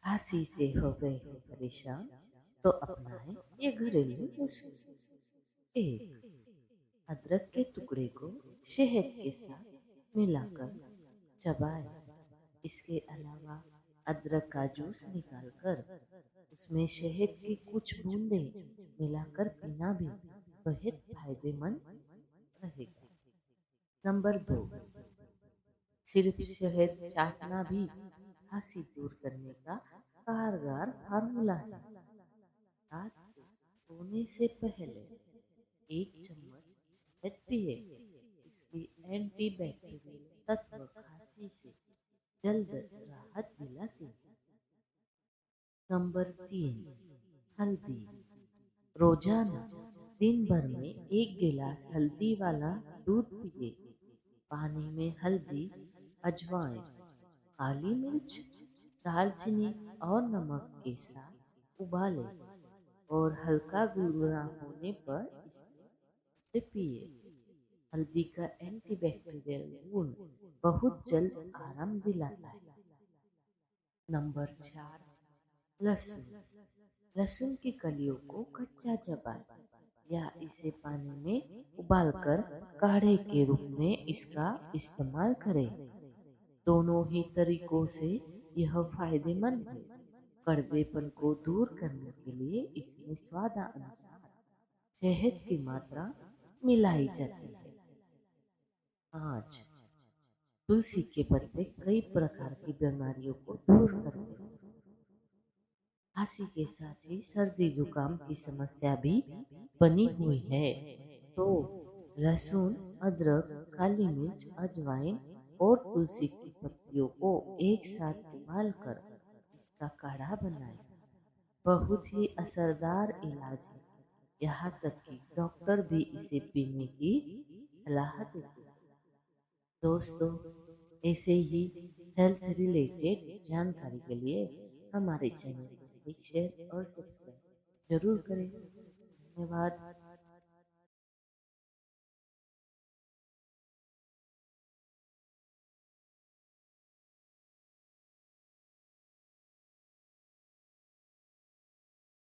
खांसी से हो गए हो परेशान तो अपनाएं ये घरेलू नुस्खे। एक, अदरक के टुकड़े को शहद के साथ मिलाकर चबाएं। इसके अलावा अदरक का जूस निकालकर उसमें शहद की कुछ बूंदें मिलाकर पीना भी बेहद फायदेमंद रहेगा। नंबर 2, सिर्फ शहद चाटना भी खांसी दूर करने का कारगर फार्मूला है। रात को सोने से पहले 1 चम्मच शहद पिए। इसकी एंटी बैक्टीरियल तत्व खांसी से जल्द राहत दिलाते हैं। नंबर 3, हल्दी। रोजाना दिन भर में 1 गिलास हल्दी वाला दूध पिए। पानी में हल्दी, अजवाइन, काली मिर्च, दालचीनी और नमक के साथ उबालें और हल्का गुनगुना होने पर इसे पिए। हल्दी का एंटीबैक्टीरियल गुण बहुत जल्द आराम दिलाता है। नंबर 4, लहसुन। लहसुन की कलियों को कच्चा चबाएं या इसे पानी में उबालकर काढ़े के रूप में इसका इस्तेमाल करें। दोनों ही तरीकों से यह फायदेमंद है। कड़वेपन को दूर करने के लिए इसमें स्वादानुसार शहद की मात्रा मिलाई जाती है। 5, तुलसी के पत्ते कई प्रकार की बीमारियों को दूर करते हैं। खांसी के साथ ही सर्दी जुकाम की समस्या भी बनी हुई है, तो लहसुन, अदरक, काली मिर्च, अजवाइन और तुलसी की पत्तियों को एक साथ उबालकर इसका काढ़ा बनाएं। बहुत ही असरदार इलाज है। यहाँ तक कि डॉक्टर भी इसे पीने की सलाह देते हैं। दोस्तों, ऐसे ही हेल्थ रिलेटेड जानकारी के लिए हमारे चैनल को लाइक, शेयर और सब्सक्राइब जरूर करें। धन्यवाद।